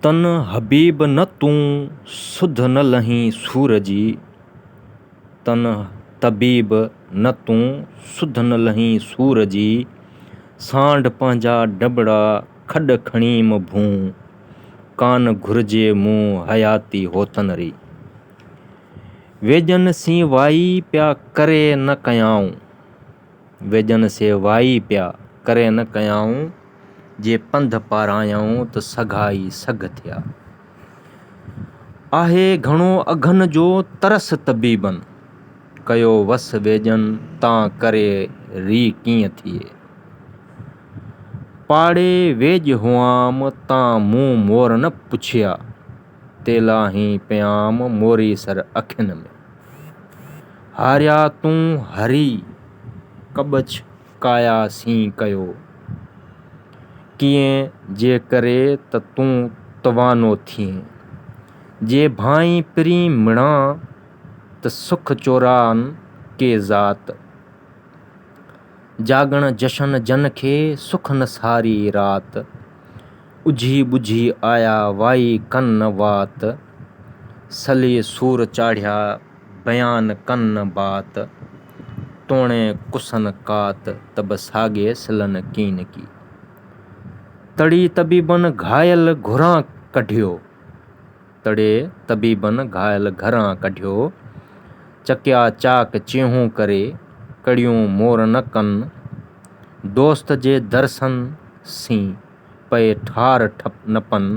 तन हबीब न तूं सुध न लहीं सूरजी। तन तबीब न तूं सुध न लहीं सूरजी। सांड पंहिंजा डबड़ा खॾ खणीम भूं। कान घुरिजे मूं हयाती होतन री। वेजन सी वाई पिया करे न कयाऊं। वेजन से वाई पिया करे न कयाऊं। जे पंध पारायऊं त सघाई सघ थिया। आहे घणो अघन जो तरस तबीबन। कयो वस वेजन तां करे री कीअं थिए। पाड़े वेज हुआम तां मूं मोर न पुछिया। तेलाही पियाम मोरी सर अखियुनि में। हारिया तूं हरी कॿच काया सी कयो। कीअं जे करे त तूं तवानो थिए। जे भाई पिरी मिणा त सुख चोरान के ज़ात। जागण जशन जन खे सुख न सारी रात। उझी बुझी आया वाई कन न वात। सली सूर चाढ़िया बयान कन न बात। तोणे कुसन कात तब साॻे सिलन कीन की। तड़ी तबीबन घायल घुरां कढियो। तड़े तबीबन घायल घरां कढियो। चकिया चाक चिहूं करे कड़ियूं मोर न कन। दोस्त जे दर्शन सी पए ठार ठप न पन।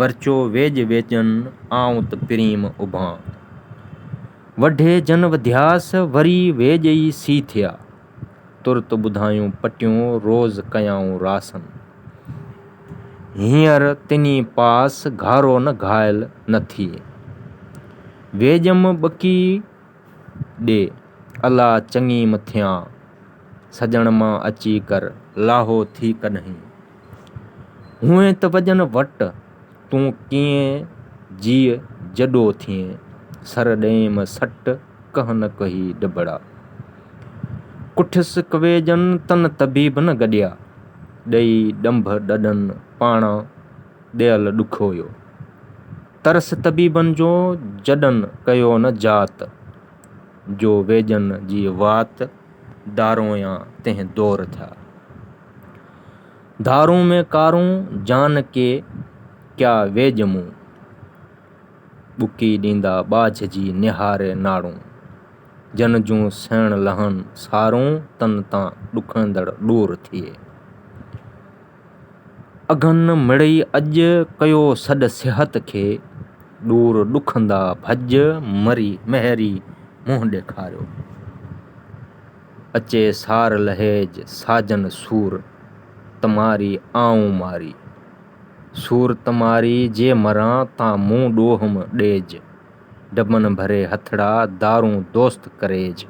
वरचो वेज वेजन आऊं त पिरीम उभां। वढे जन वधियास वरी वेज ई सी थिया। तुरत ॿुधायूं पटियूं रोज़ कयाऊं रासन। हींअर तिनी पास घारो न घायल न थिए। वेजम ॿकी ॾे अला चङी मथियां। सजण मां अची कर लाहो थी कॾहिं। हुए त वजन वट तूं कीअं जीअ जॾो थिए। सर ॾेम सट कह न कही डबड़ा। कुठिस कवेजन तन तबीब न गॾिया। ॾेई ॾंभ ॾॾन पाण ॾियल ॾुखोयो। तरस तबीबन जो जॾन कयो न जात। जो वेजन जी वात दारूं या तंहिं दौर थिया। दारूं में कारूं जान के क्या वेज मूं। ॿुकी ॾींदा ॿाझ जी निहारे नाड़ूं। जन जूं सेण लहन सारूं तन तां ॾुखंदड़ ॾूर थिए। अघन मिड़ई अॼु कयो सॾ सिहत खे। ॾूर ॾुखंदा भॼ मरी महरी मुंहुं ॾेखारियो। अचे सार लहेज साजन सूर तमारी आऊं मारी। सूर तमारी जे मरां तां मूं ॾोहम ॾेज। डबन भरे हथड़ा दारूं दोस्त करेज।